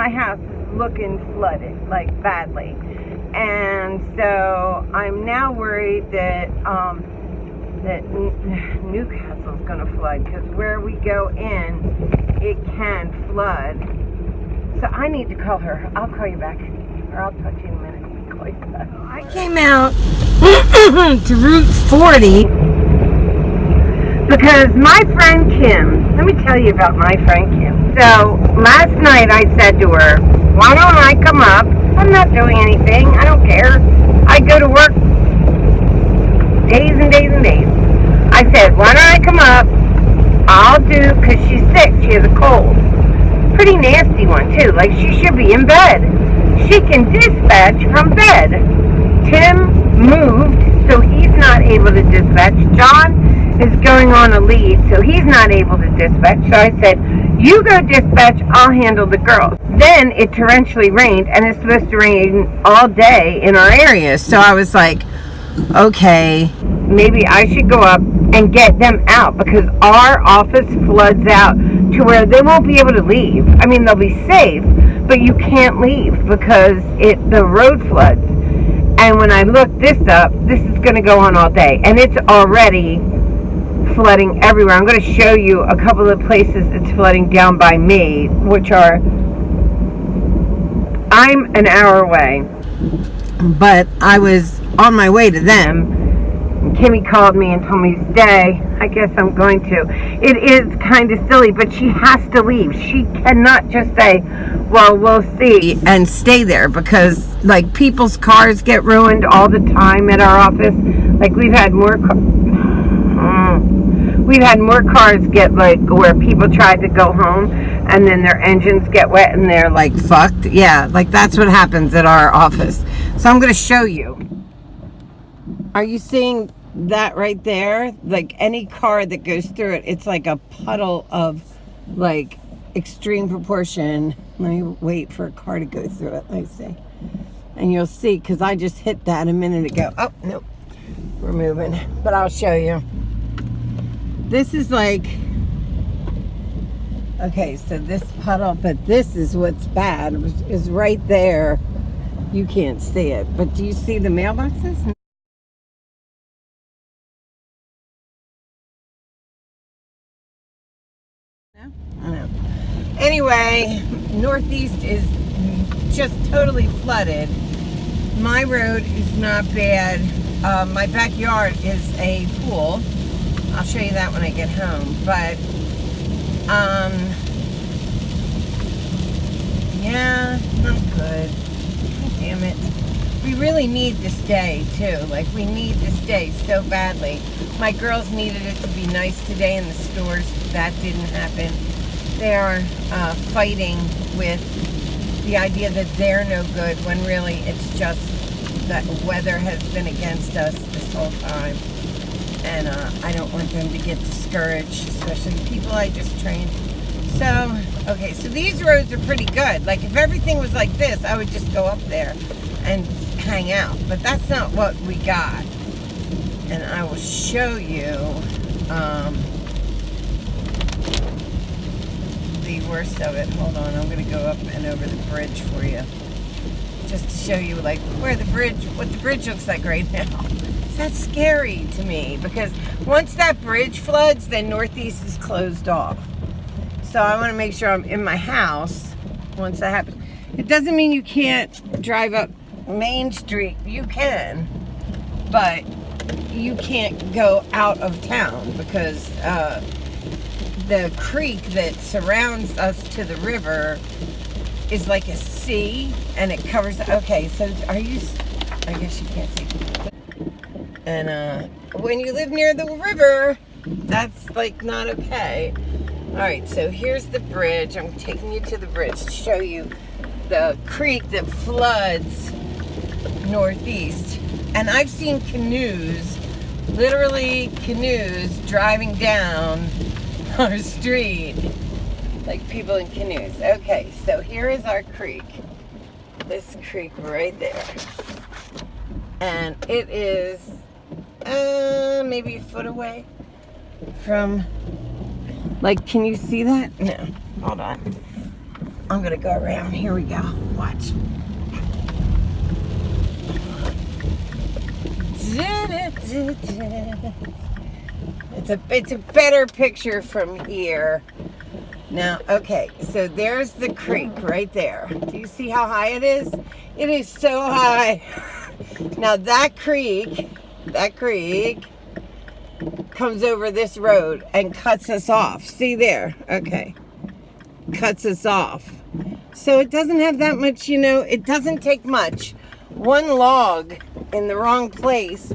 my house is looking flooded, like badly. And so I'm now worried that Newcastle's going to flood, because where we go in, it can flood. So I need to call her. I'll call you back, or I'll talk to you in a minute. Call you back. I came out to Route 40 because my friend Kim, let me tell you about my friend Kim. So last night I said to her, why don't I come up? I'm not doing anything. I don't care. I go to work days and days and days. I said, why don't I come up? I'll do, because she's sick. She has a cold. Pretty nasty one, too. Like, she should be in bed. She can dispatch from bed. Tim moved, so he's not able to dispatch. John is going on a leave, so he's not able to dispatch. So I said, you go dispatch, I'll handle the girls. Then it torrentially rained, and it's supposed to rain all day in our area. So I was like, okay, maybe I should go up and get them out, because our office floods out to where they won't be able to leave. I mean, they'll be safe, but you can't leave because the road floods. And when I look this up, this is going to go on all day, and it's already flooding everywhere. I'm going to show you a couple of places it's flooding down by me, which are, I'm an hour away, but I was on my way to them. Kimmy called me and told me to stay. I guess I'm going to. It is kind of silly, but she has to leave. She cannot just say, well, we'll see, and stay there, because, like, people's cars get ruined all the time at our office. Like, we've had more cars get, like, where people tried to go home, and then their engines get wet, and they're, like, fucked. Yeah, like, that's what happens at our office. So I'm going to show you. Are you seeing that right there? Like, any car that goes through it, it's like a puddle of, like, extreme proportion. Let me wait for a car to go through it. Let me see. And you'll see, because I just hit that a minute ago. Oh, nope. We're moving. But I'll show you. This is like, okay, so this puddle, but this is what's bad, is right there. You can't see it. But do you see the mailboxes? No? I know. Anyway, Northeast is just totally flooded. My road is not bad. My backyard is a pool. I'll show you that when I get home. But, yeah, not good. Damn it. We really need to stay, too. Like, we need to stay so badly. My girls needed it to be nice today in the stores. That didn't happen. They are fighting with the idea that they're no good, when really it's just that weather has been against us this whole time. And I don't want them to get discouraged, especially the people I just trained. So, okay, so these roads are pretty good. Like, if everything was like this, I would just go up there and hang out. But that's not what we got. And I will show you the worst of it. Hold on, I'm going to go up and over the bridge for you, just to show you, like, what the bridge looks like right now. That's scary to me, because once that bridge floods, then Northeast is closed off. So I want to make sure I'm in my house once that happens. It doesn't mean you can't drive up Main Street. You can, but you can't go out of town, because the creek that surrounds us to the river is like a sea, and it covers. Okay, so are you? I guess you can't see. And when you live near the river, that's like not okay. All right, so here's the bridge. I'm taking you to the bridge to show you the creek that floods Northeast. And I've seen canoes, literally canoes, driving down our street, like people in canoes. Okay, so here is our creek. This creek right there. And it is maybe a foot away from, like, can you see that? No, hold on. I'm gonna go around. Here we go. Watch. It's a better picture from here. Now, okay, so there's the creek right there. Do you see how high it is? It is so high. Now that creek comes over this road and cuts us off. See there? Okay. Cuts us off. So it doesn't have that much, it doesn't take much. One log in the wrong place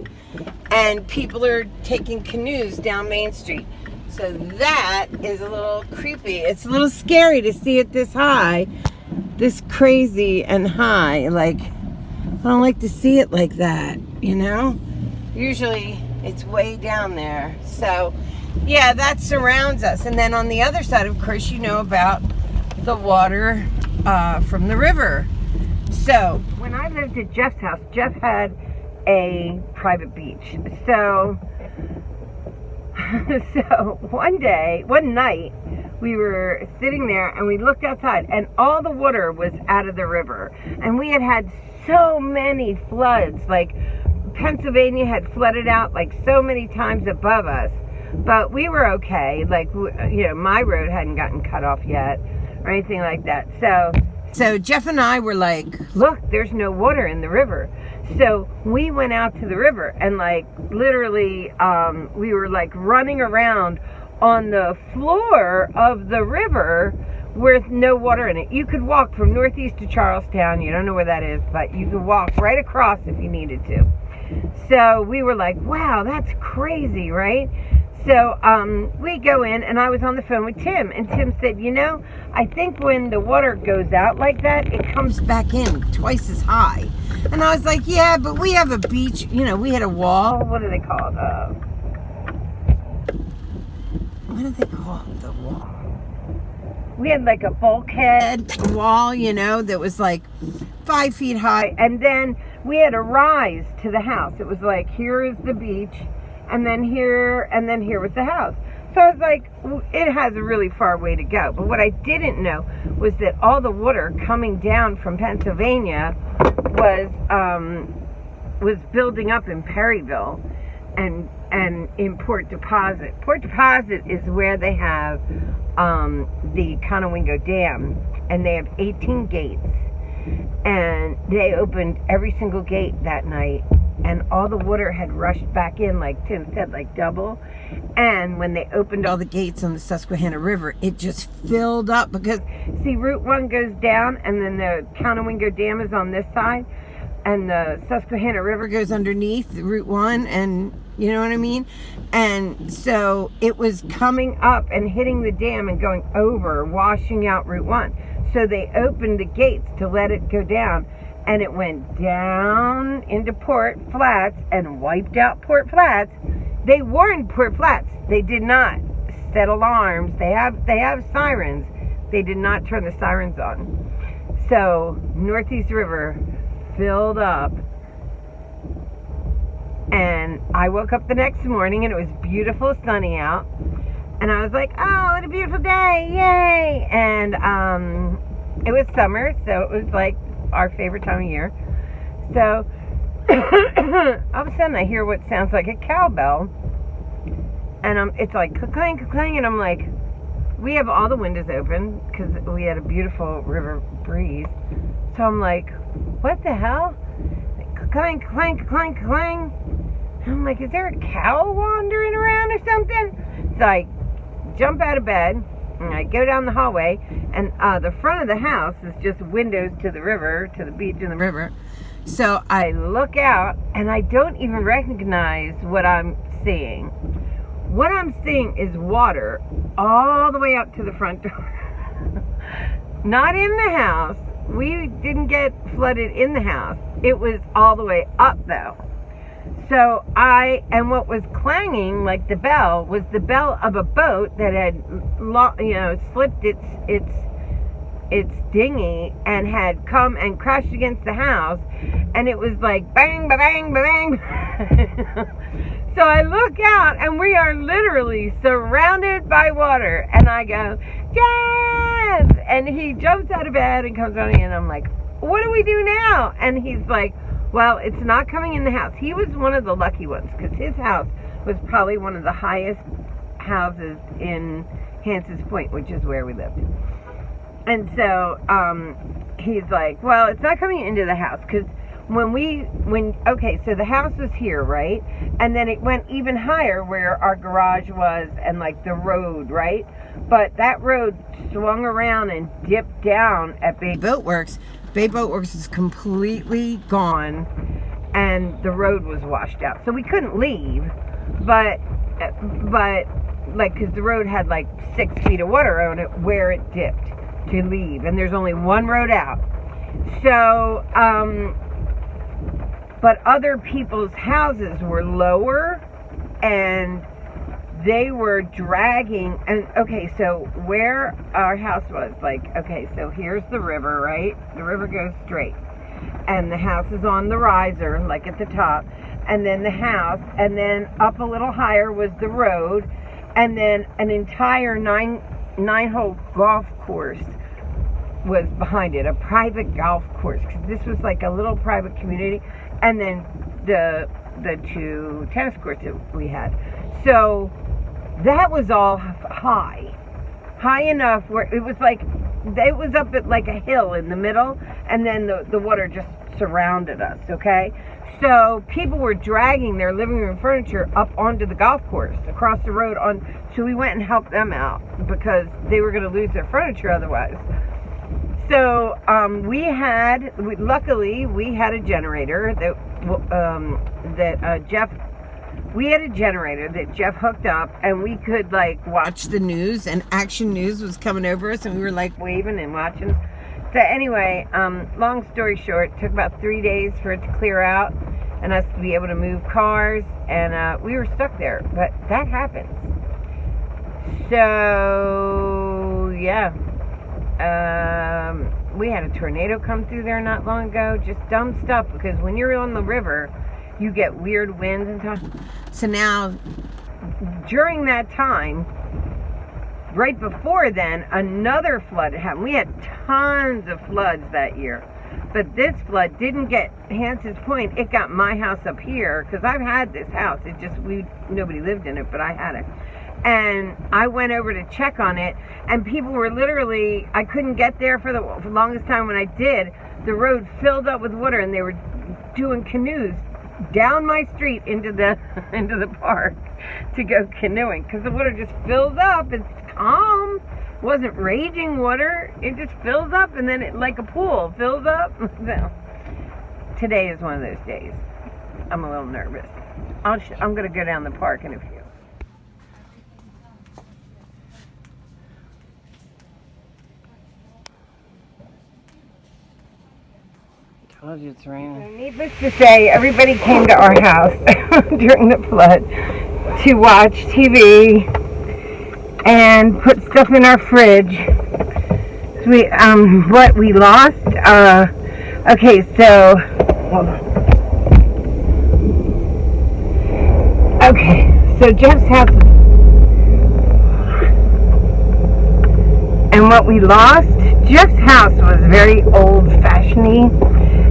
and people are taking canoes down Main Street. So that is a little creepy. It's a little scary to see it this high, this crazy and high. Like, I don't like to see it like that, Usually it's way down there. So, yeah, that surrounds us. And then on the other side, of course, about the water from the river. So, when I lived at Jeff's house, Jeff had a private beach. So one night, we were sitting there and we looked outside and all the water was out of the river. And we had so many floods. Like, Pennsylvania had flooded out like so many times above us. But we were okay. Like, my road hadn't gotten cut off yet or anything like that. So Jeff and I were like, look, there's no water in the river. So we went out to the river and literally we were running around on the floor of the river with no water in it. You could walk from Northeast to Charlestown. You don't know where that is, but you could walk right across if you needed to. So we were like, wow, that's crazy, right? So we go in, and I was on the phone with Tim, and Tim said, I think when the water goes out like that, it comes back in twice as high. And I was like, yeah, but we have a beach, we had a wall. What do they call it? What do they call the wall? We had like a bulkhead wall, that was 5 feet high, and then we had a rise to the house. It was like, here is the beach, and then here was the house. So I was like, it has a really far way to go. But what I didn't know was that all the water coming down from Pennsylvania was building up in Perryville and in Port Deposit. Port Deposit is where they have the Conowingo Dam, and they have 18 gates. And they opened every single gate that night, and all the water had rushed back in, like Tim said, like double. And when they opened all the gates on the Susquehanna River, it just filled up because, see, Route 1 goes down, and then the Conowingo Dam is on this side, and the Susquehanna River goes underneath Route 1, and you know what I mean? And so it was coming up and hitting the dam and going over, washing out Route 1. So they opened the gates to let it go down, and it went down into Port Flats and wiped out Port Flats. They warned Port Flats. They did not set alarms. They have sirens. They did not turn the sirens on. So Northeast River filled up, and I woke up the next morning and it was beautiful, sunny out. And I was like, oh, what a beautiful day, yay! And it was summer, so it was like our favorite time of year. So all of a sudden I hear what sounds like a cowbell, and it's like clang, clang, and I'm like, we have all the windows open because we had a beautiful river breeze. So I'm like, what the hell? Clang, clang, clang, clang. And I'm like, is there a cow wandering around or something? So I jump out of bed and I go down the hallway, and the front of the house is just windows to the river, to the beach and the river. So I look out and I don't even recognize what I'm seeing. What I'm seeing is water all the way up to the front door. Not in the house. We didn't get flooded in the house. It was all the way up though. So and what was clanging like the bell was the bell of a boat that had, slipped its dinghy and had come and crashed against the house, and it was like bang, bang, bang. So I look out, and we are literally surrounded by water, and I go, Jeff! and he jumps out of bed and comes on, and I'm like, what do we do now? And he's like, well, it's not coming in the house. He was one of the lucky ones, because his house was probably one of the highest houses in Hanson's Point, which is where we lived. And so he's like, well, it's not coming into the house, because so the house was here, right? And then it went even higher where our garage was and like the road, right? But that road swung around and dipped down at Bay Boat Works. Bay Boat Works is completely gone, and the road was washed out. So we couldn't leave, but like, because the road had like 6 feet of water on it where it dipped to leave, and there's only one road out. So, but other people's houses were lower, and they were dragging, and okay, so where our house was, like, okay, so here's the river, right? The river goes straight, and the house is on the riser, like at the top, and then the house, and then up a little higher was the road, and then an entire nine-hole golf course was behind it, a private golf course, because this was like a little private community, and then the 2 tennis courts that we had. So that was all high enough where it was like, it was up at like a hill in the middle, and then the water just surrounded us, okay? So people were dragging their living room furniture up onto the golf course across the road so we went and helped them out because they were going to lose their furniture otherwise. So luckily we had a generator that Jeff hooked up, and we could like watch the news, and Action News was coming over us, and we were like waving and watching. So anyway, long story short, it took about 3 days for it to clear out and us to be able to move cars, and we were stuck there, but that happens. So yeah. We had a tornado come through there not long ago. Just dumb stuff, because when you're on the river, you get weird winds and stuff. So now, during that time, right before then, another flood happened. We had tons of floods that year. But this flood didn't get Hanson's Point. It got my house up here, because I've had this house. Nobody lived in it, but I had it. And I went over to check on it, and people were literally, I couldn't get there for the longest time. When I did, the road filled up with water, and they were doing canoes down my street into the park to go canoeing, because the water just fills up. It's calm. It wasn't raging water. It just fills up, and then it, like a pool, fills up. So, today is one of those days. I'm a little nervous. I'm going to go down the park in a few. Told you it's raining. Needless to say, everybody came to our house during the flood to watch TV and put stuff in our fridge. What we lost, okay, so, hold on. Okay, so Jeff's house, and what we lost, Jeff's house was very old-fashioned-y.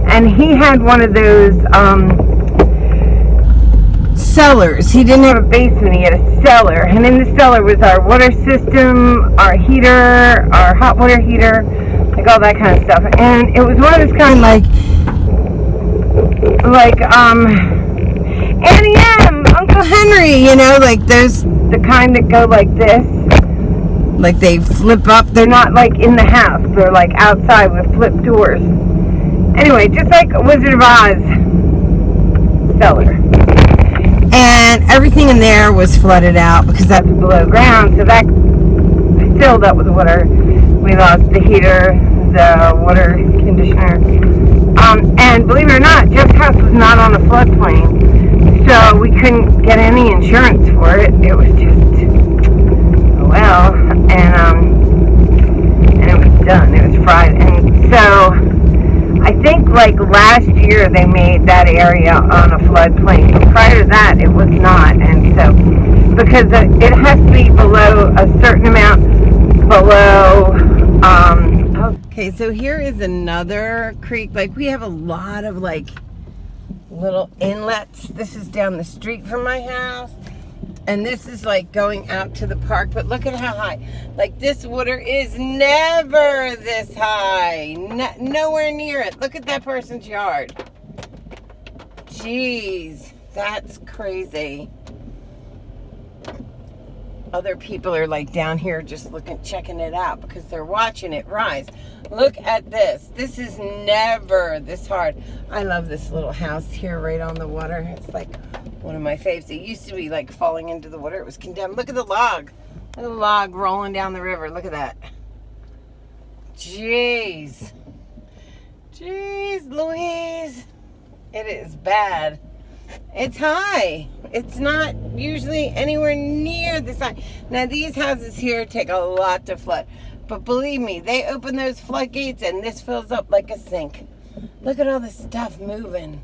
And he had one of those cellars. He didn't have a basement, he had a cellar. And in the cellar was our water system, our heater, our hot water heater, like all that kind of stuff. And it was one of those kind of like Annie M, Uncle Henry, you know, like there's the kind that go like this. Like they flip up. They're not like in the house. They're like outside with flip doors. Anyway, just like Wizard of Oz cellar. And everything in there was flooded out because that's below ground, so that filled up with water. We lost the heater, the water conditioner. And believe it or not, Jeff's house was not on a floodplain, so we couldn't get any insurance for it. It was just, oh well, and it was done. It was fried. And so I think like last year they made that area on a floodplain. Prior to that, it was not. And so, because it has to be below a certain amount, below Okay, so here is another creek. Like, we have a lot of like little inlets. This is down the street from my house, and this is like going out to the park. But look at how high. Like, this water is never this high. Nowhere near it. Look at that person's yard. Jeez, that's crazy. Other people are like down here just checking it out because they're watching it rise. Look at this. This is never this hard. I love this little house here right on the water. It's like one of my faves. It used to be like falling into the water. It was condemned. Look at the log. Look at the log rolling down the river. Look at that. Jeez. Jeez Louise. It is bad. It's high. It's not usually anywhere near this high. Now, these houses here take a lot to flood. But believe me, they open those floodgates and this fills up like a sink. Look at all this stuff moving.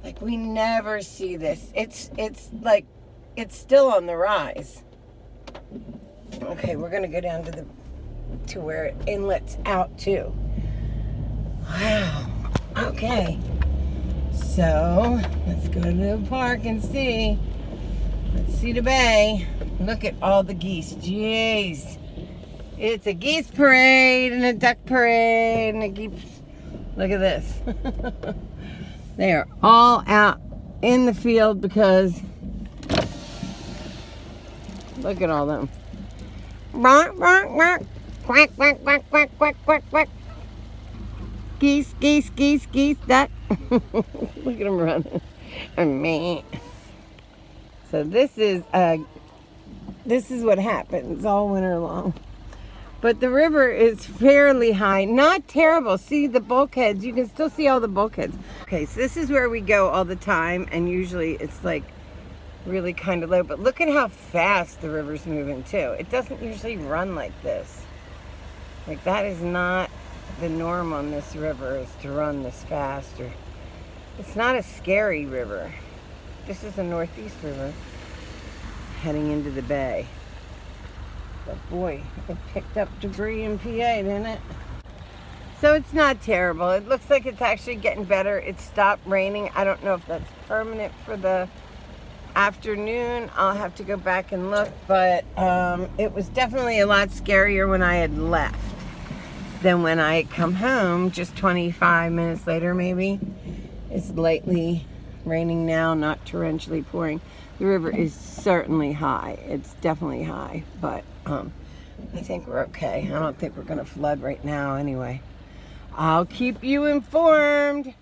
Like, we never see this. It's like, it's still on the rise. Okay, we're going to go down to where it inlets out too. Wow. Okay. So, let's go to the park and see. Let's see the bay. Look at all the geese. Jeez. It's a geese parade and a duck parade and a geese. Look at this. They are all out in the field because look at all them. Quack, quack, quack, quack, quack, quack, quack. Geese, geese, geese, geese, duck. Look at them running. Me. So this is what happens all winter long. But the river is fairly high, not terrible. See the bulkheads? You can still see all the bulkheads. Okay, so this is where we go all the time, and usually it's like really kind of low. But look at how fast the river's moving too. It doesn't usually run like this. Like, that is not the norm on this river, is to run this fast. Or it's not a scary river. This is a northeast river heading into the bay. But boy, it picked up debris in PA, didn't it? So it's not terrible. It looks like it's actually getting better. It stopped raining. I don't know if that's permanent for the afternoon. I'll have to go back and look, but it was definitely a lot scarier when I had left than when I had come home just 25 minutes later maybe. It's lightly raining now, not torrentially pouring. The river is certainly high. It's definitely high, but I think we're okay. I don't think we're gonna flood right now anyway. I'll keep you informed.